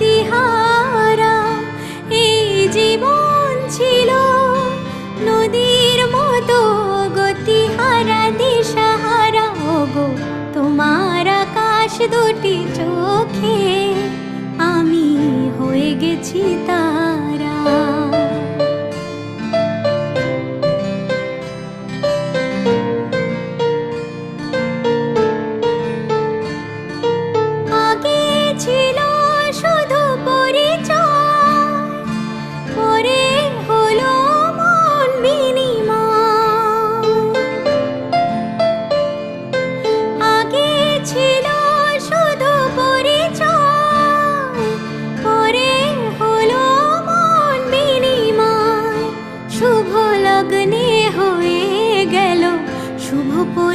গতিহারা। এই জীবন ছিল নদীর মতো গতিহারা, দিশাহারা। ওগো তোমার আকাশ দুটি চোখে আমি হয়ে গেছি তারা।